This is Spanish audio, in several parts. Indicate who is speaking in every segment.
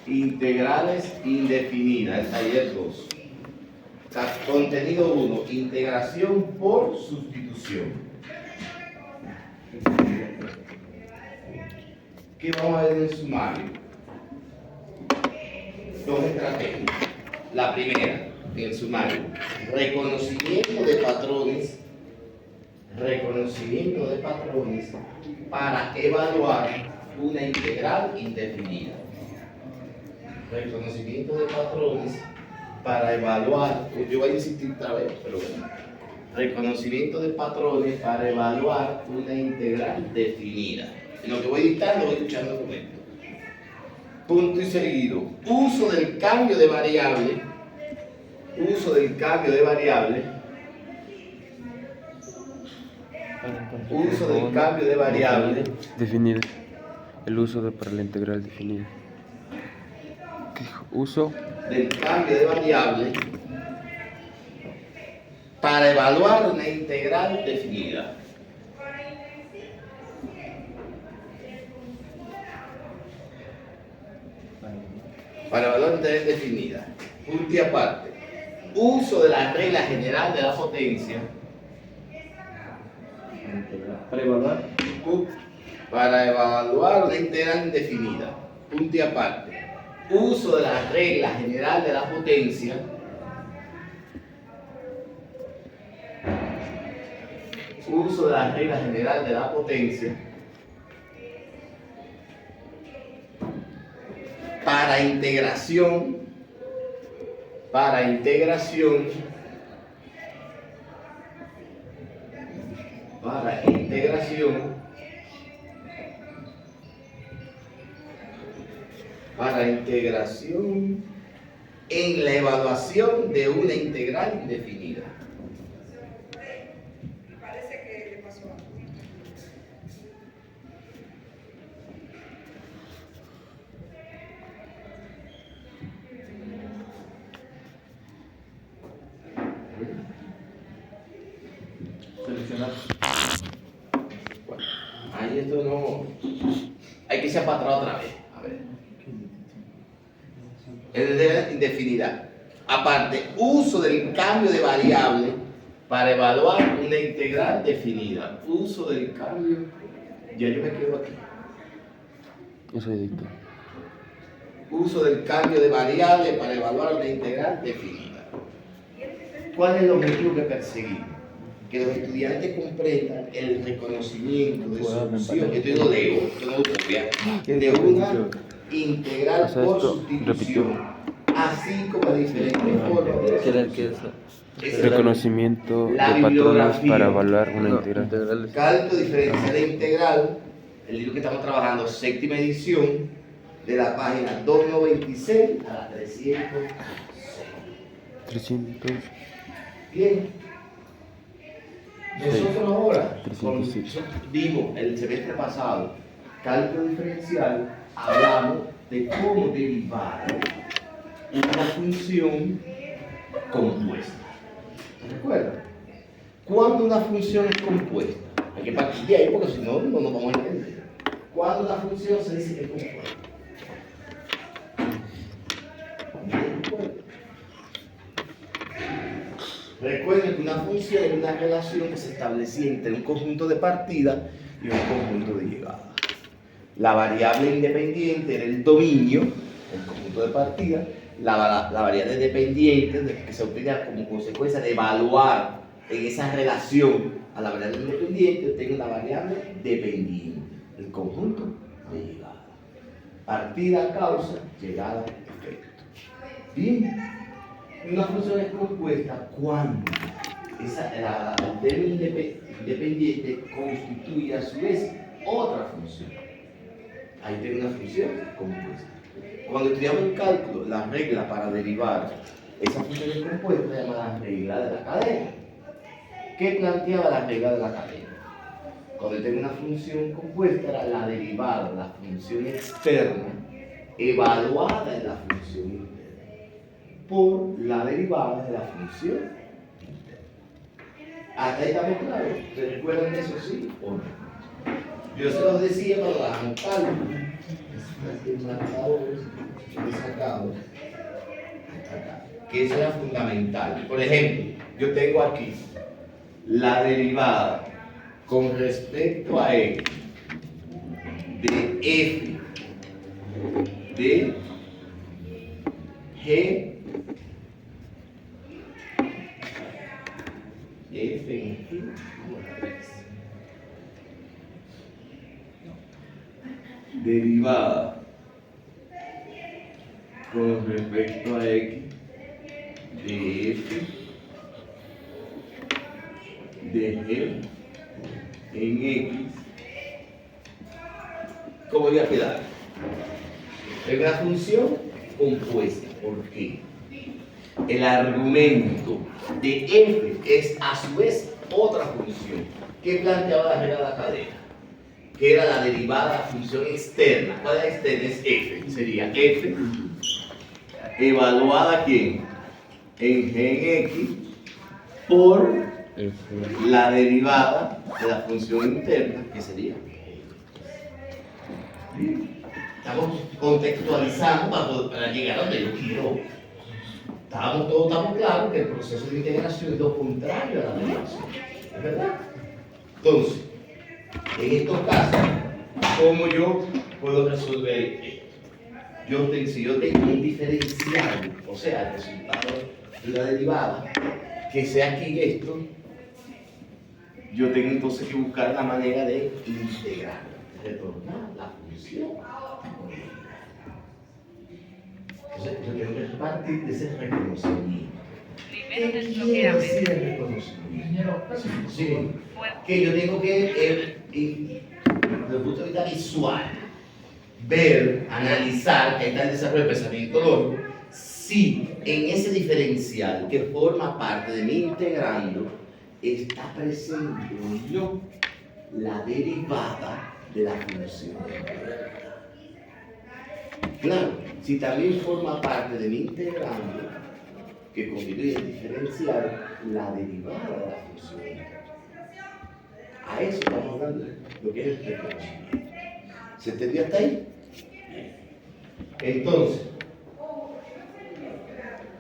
Speaker 1: Integrales indefinidas, el taller 2. Contenido 1, integración por sustitución. ¿Qué vamos a ver en el sumario? Dos estrategias. La primera, en el sumario, reconocimiento de patrones para evaluar una integral indefinida. Reconocimiento de patrones para evaluar, yo voy a insistir otra vez, pero bueno. Reconocimiento de patrones para evaluar una integral definida. En lo que voy dictando, voy escuchando el documento. Punto y seguido. Uso del cambio de variable.
Speaker 2: Definida. El uso para la integral definida. Uso
Speaker 1: del cambio de variable para evaluar una integral definida. Para evaluar una integral definida. Punto y aparte. Uso de la regla general de la potencia. Para evaluar una integral indefinida. Punto y aparte. Uso de la regla general de la potencia. Uso de la regla general de la potencia para integración en la evaluación de una integral indefinida.
Speaker 3: Parece que le pasó algo.
Speaker 1: Seleccionar. Bueno, ahí esto no. Hay que irse para atrás otra vez. A ver. Es de indefinida. Aparte, uso del cambio de variable para evaluar una integral definida. Uso del cambio. Ya yo me quedo aquí.
Speaker 2: Eso es dicto.
Speaker 1: Uso del cambio de variable para evaluar una integral definida. ¿Cuál es el objetivo que perseguimos? Que los estudiantes comprendan el reconocimiento de solución, esto yo lo leo, esto no lo copia, de una integral por sustitución, así como de diferentes formas de
Speaker 2: Reconocimiento de patrones para evaluar una integral.
Speaker 1: Cálculo diferencial de integral, el libro que estamos trabajando, séptima edición, de la página 296 a la 300. Bien. Nosotros ahora vimos el semestre pasado cálculo diferencial, hablamos de cómo derivar una función compuesta. ¿Se recuerdan? Cuando una función es compuesta, hay que partir de ahí porque si no, no nos vamos a entender. Cuando una función se dice que es compuesta. Recuerden que una función es una relación que se establecía entre un conjunto de partida y un conjunto de llegada. La variable independiente era el dominio, el conjunto de partida. La variable dependiente que se obtenía como consecuencia de evaluar en esa relación a la variable independiente, obtengo una variable dependiente, el conjunto de llegada. Partida, causa, llegada, efecto. Bien. Una función es compuesta cuando la término independiente constituye a su vez otra función. Ahí tengo una función compuesta. Cuando estudiamos el cálculo, la regla para derivar esa función compuesta se llama la regla de la cadena. ¿Qué planteaba la regla de la cadena? Cuando tengo una función compuesta, era la derivada de la función externa evaluada en la función interna por la derivada de la función interna. ¿Hasta ahí estamos claros? ¿Se recuerdan de eso sí o no? Yo se los decía cuando bajamos cálculo. derivado hasta acá, que esa es la fundamental. Por ejemplo, yo tengo aquí la derivada con respecto a x de f de g f en g derivada con respecto a x de f de g en x, ¿cómo voy a quedar? Es una función compuesta. ¿Por qué? El argumento de f es a su vez otra función que planteaba la regla de la cadena, que era la derivada de la función externa. ¿Cuál es la externa? Es f. Sería f evaluada ¿quién? En g en x por la derivada de la función interna, que sería. Estamos contextualizando para llegar a donde yo quiero. Todos estamos claros que el proceso de integración es lo contrario a la derivación. ¿Es verdad? Entonces, en estos casos, ¿cómo yo puedo resolver esto? Si yo tengo un diferencial, o sea, el resultado de la derivada, que sea aquí esto, yo tengo entonces que buscar la manera de integrar, retornar la función. Entonces, yo tengo que partir de ese reconocimiento.
Speaker 3: Primero
Speaker 1: ¿Qué
Speaker 3: desbloqueame.
Speaker 1: quiere decir el reconocimiento? Sí, que yo tengo que, desde el punto de vista visual, ver, analizar, que está el desarrollo del pensamiento lógico, si en ese diferencial que forma parte de mi integrando está presente o no la derivada de la función. Claro, si también forma parte de mi integrando que constituye el diferencial, la derivada de la función. A eso estamos hablando de lo que es el reconocimiento. ¿Se entendió hasta ahí? Entonces,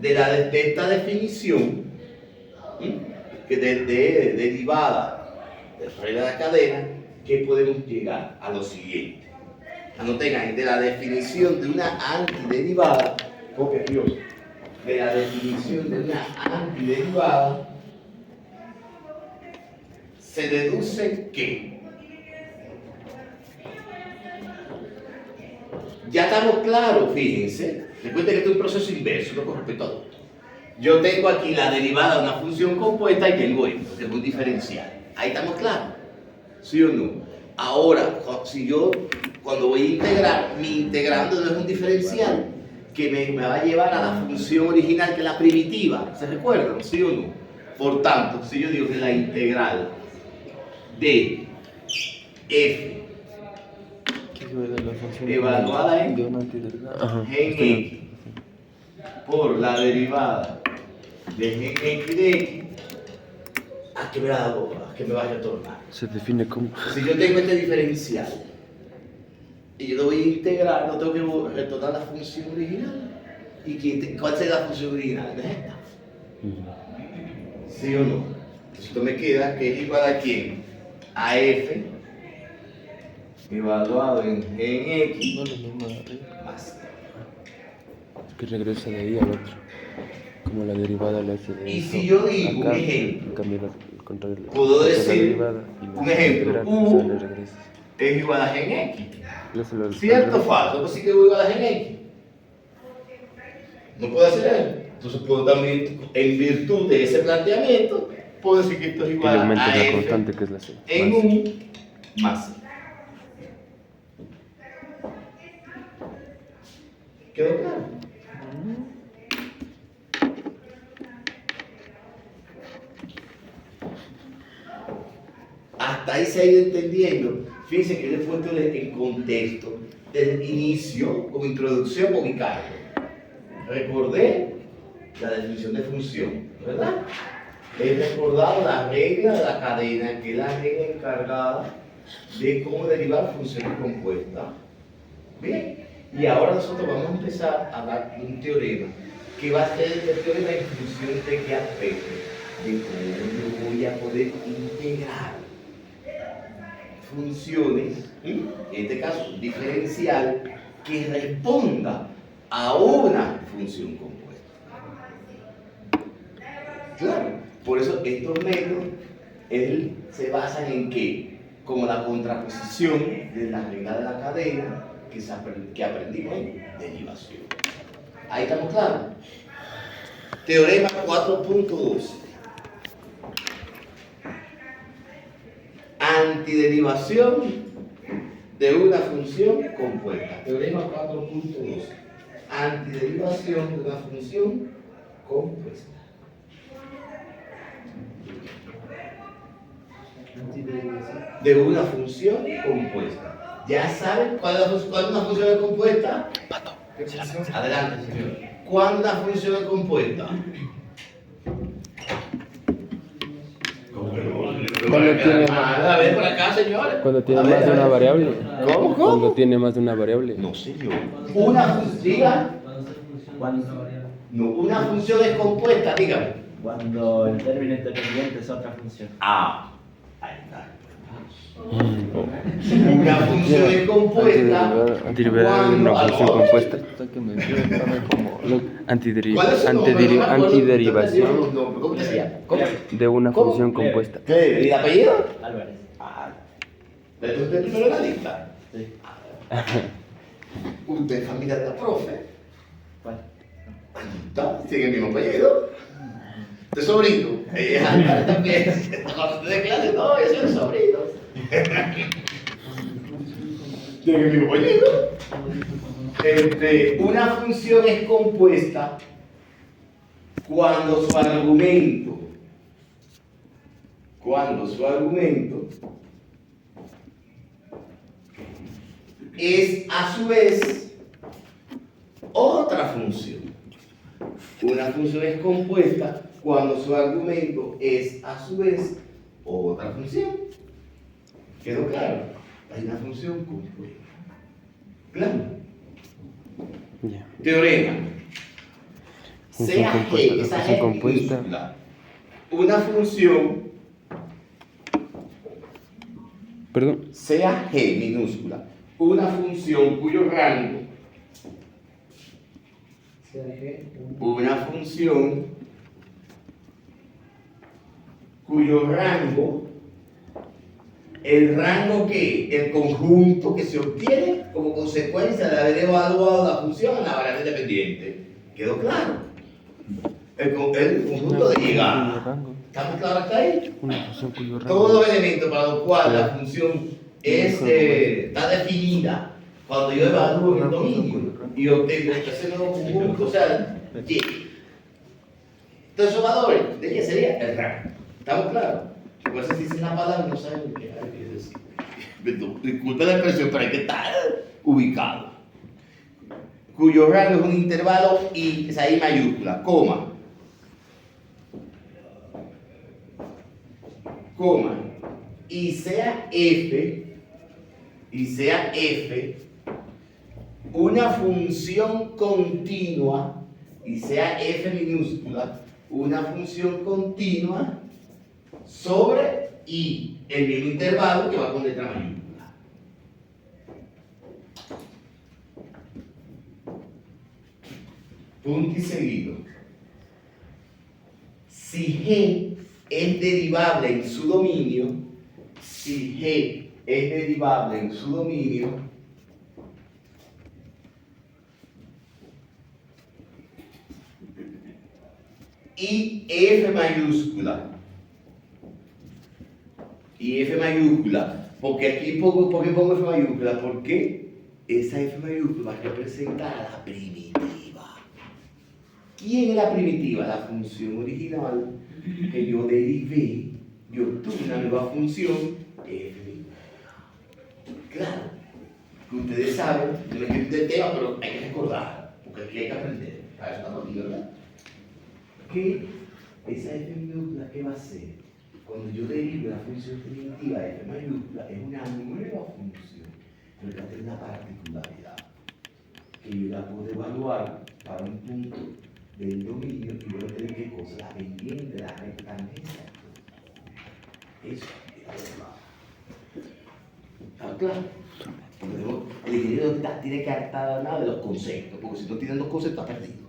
Speaker 1: de esta definición, que de derivada de la regla de la cadena, ¿qué podemos llegar? A lo siguiente. Anoten ahí, de la definición de una antiderivada, copia aquí otro. De la definición de una antiderivada, se deduce que ya estamos claros, fíjense. Recuerden que esto es un proceso inverso, no con respecto a otro. Yo tengo aquí la derivada de una función compuesta y tengo esto, que es un diferencial. Ahí estamos claros, ¿sí o no? Ahora, si yo, cuando voy a integrar, mi integrando no es un diferencial que me va a llevar a la función original, que es la primitiva. ¿Se recuerdan? ¿Sí o no? Por tanto, si yo digo que la integral de f evaluada en x por la derivada de gx de x, ¿a qué me va a retornar?
Speaker 2: Se define como.
Speaker 1: Si yo tengo este diferencial y yo lo voy a integrar, no tengo que retornar la función original. ¿Y cuál sería la función original? ¿Es esta? ¿Sí o no? Entonces esto me queda que es igual a quién? A f evaluado en g en x más.
Speaker 2: Que regresa de ahí al otro. Como la derivada le hace de
Speaker 1: Y
Speaker 2: eso
Speaker 1: si yo digo
Speaker 2: acá,
Speaker 1: un ejemplo,
Speaker 2: en cambio el contrario,
Speaker 1: puedo
Speaker 2: la
Speaker 1: decir
Speaker 2: derivada y la
Speaker 1: un ejemplo,
Speaker 2: integral,
Speaker 1: u
Speaker 2: o sea, le regresa.
Speaker 1: es igual a g en x.
Speaker 2: Le hace lo-
Speaker 1: ¿Cierto o falso? Pues sí que es igual a g en x. No puedo hacer eso. Entonces puedo también, en virtud de ese planteamiento, puedo decir que esto es
Speaker 2: Y le
Speaker 1: igual
Speaker 2: aumenta
Speaker 1: a
Speaker 2: la
Speaker 1: f
Speaker 2: constante que es la c.
Speaker 1: en
Speaker 2: más.
Speaker 1: 1 más c. ¿Quedó claro? Hasta ahí se ha ido entendiendo. Fíjense que le he puesto en contexto, desde el inicio, como introducción o ubicarlo. Recordé la definición de función, ¿verdad? He recordado la regla de la cadena, que es la regla encargada de cómo derivar funciones compuestas. Bien, Y ahora nosotros vamos a empezar a hablar de un teorema que va a ser el teorema en función de qué aspecto, de cómo yo voy a poder integrar funciones, en este caso diferencial, que responda a una función compuesta. Claro, por eso estos métodos se basan en qué, como la contraposición de la regla de la cadena que aprendimos en derivación. Ahí estamos claros. Teorema 4.12. Antiderivación de una función compuesta. Teorema 4.12. Antiderivación de una función compuesta. De una función compuesta. ¿Ya saben cuándo una función es compuesta? Adelante, señor. ¿Cuándo una función es compuesta?
Speaker 2: Cuando tiene
Speaker 1: A ver, por acá, señores.
Speaker 2: Cuando tiene
Speaker 1: A ver,
Speaker 2: más de
Speaker 1: a
Speaker 2: una
Speaker 1: ver.
Speaker 2: variable.
Speaker 1: ¿Cómo?
Speaker 2: Cuando tiene más de una variable.
Speaker 1: No, señor. Una función. No, una función es compuesta, dígame.
Speaker 4: Cuando el término independiente es otra función.
Speaker 1: Ah, ahí está. Una función es compuesta.
Speaker 2: Antiderivar de una función compuesta. Antiderivación
Speaker 1: ¿Cómo que se llama? ¿Cómo?
Speaker 2: de una
Speaker 1: ¿Cómo?
Speaker 2: función compuesta.
Speaker 1: ¿Qué? ¿Y el apellido?
Speaker 4: Álvarez.
Speaker 1: Ah, ¿usted es primero en la lista?
Speaker 4: Sí.
Speaker 1: Usted es familia de la profe.
Speaker 4: ¿Cuál?
Speaker 1: ¿Está? ¿Tiene el mismo apellido? ¿De sobrino? Álvarez también. Cuando usted de clase, no, yo soy el sobrino. ¿Tiene el mismo apellido? Una función es compuesta cuando su argumento es a su vez otra función. Una función es compuesta cuando su argumento es a su vez otra función. ¿Quedó claro? Hay una función compuesta. ¿Claro?
Speaker 2: Ya.
Speaker 1: Teorema.
Speaker 2: Función
Speaker 1: Sea
Speaker 2: compuesta,
Speaker 1: G,
Speaker 2: la
Speaker 1: esa
Speaker 2: función
Speaker 1: G
Speaker 2: compuesta.
Speaker 1: minúscula, una función,
Speaker 2: Perdón.
Speaker 1: sea G minúscula, una función cuyo rango, una función cuyo rango, el rango que, el conjunto que se obtiene como consecuencia de haber evaluado la función en la variable independiente. ¿Quedó claro? El conjunto de llegada. ¿Estamos claros hasta ahí?
Speaker 2: Una función cuyo rango.
Speaker 1: Todos los elementos para los cuales la función está definida cuando yo evalúo el dominio y obtengo ese nuevo conjunto, o sea, Y. Entonces, esos valores de Y sería el rango. ¿Estamos claros? Por eso si dicen la palabra no saben qué hay que decir. Disculpe la expresión, pero hay que estar ubicado. Cuyo rango es un intervalo I, esa I mayúscula, coma, y sea F, una función continua, y sea F minúscula, una función continua sobre I, el mismo intervalo que va con letra mayúscula. Punto y seguido. Si G es derivable en su dominio, y F mayúscula, porque aquí ¿por qué pongo F mayúscula? Porque esa F mayúscula representa a la primitiva. ¿Quién es la primitiva? La función original que yo derivé, yo obtuve una nueva función F. Claro, que ustedes saben, yo no quiero del tema, pero hay que recordar, porque aquí hay que aprender. Para eso estamos aquí, ¿verdad? Que esa F minúscula, ¿qué va a ser? Cuando yo derive la función primitiva F mayúscula, es una nueva función, pero que tiene una particularidad. que yo la puedo evaluar para un punto del dominio y voy a tener qué cosa, la pendiente, la rectangencia. Eso es la derivada. ¿Está claro? El ingeniero tiene que estar al lado de los conceptos, porque si no tienen los conceptos, está perdido.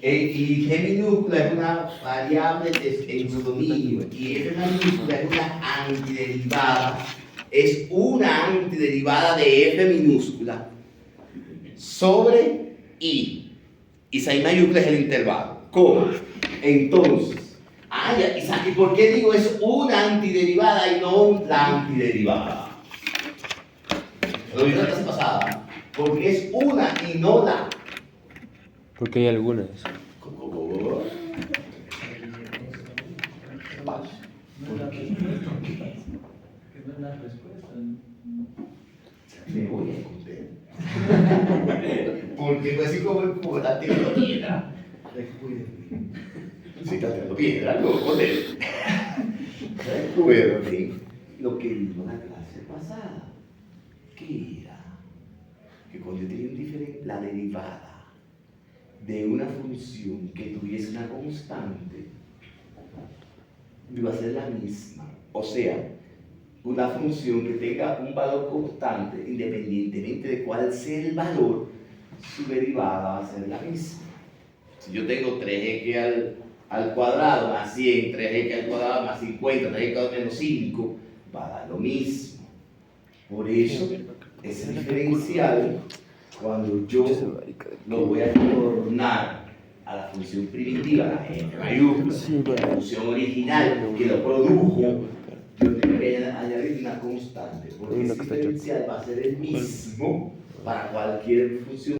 Speaker 1: Y G minúscula es una variable en su dominio, y F minúscula es una antiderivada, es una antiderivada de F minúscula sobre I. Y psi mayúscula es el intervalo. ¿Cómo? Entonces, ¿y por qué digo es una antiderivada y no la antiderivada? Lo vieron la clase pasada. Porque es una y no la.
Speaker 2: Porque hay algunas.
Speaker 1: ¿Por qué?
Speaker 4: Que no es la respuesta.
Speaker 1: Me voy a esconder. Porque pues así como está tirando piedra. Si está tirando piedra, no joder. Recuerden lo que vimos en la clase pasada. ¿Qué era? Que cuando yo tenía la derivada de una función que tuviese una constante, iba a ser la misma. O sea, una función que tenga un valor constante, independientemente de cuál sea el valor, su derivada va a ser la misma. Si yo tengo 3x al cuadrado más 100, 3x al cuadrado más 50, 3x al cuadrado menos 5, va a dar lo mismo. Por eso, ese diferencial, cuando yo lo voy a tornar a la función primitiva, la f mayúscula, la función original que lo produjo, yo tengo que añadir una constante, porque ese diferencial va a ser el mismo para cualquier función.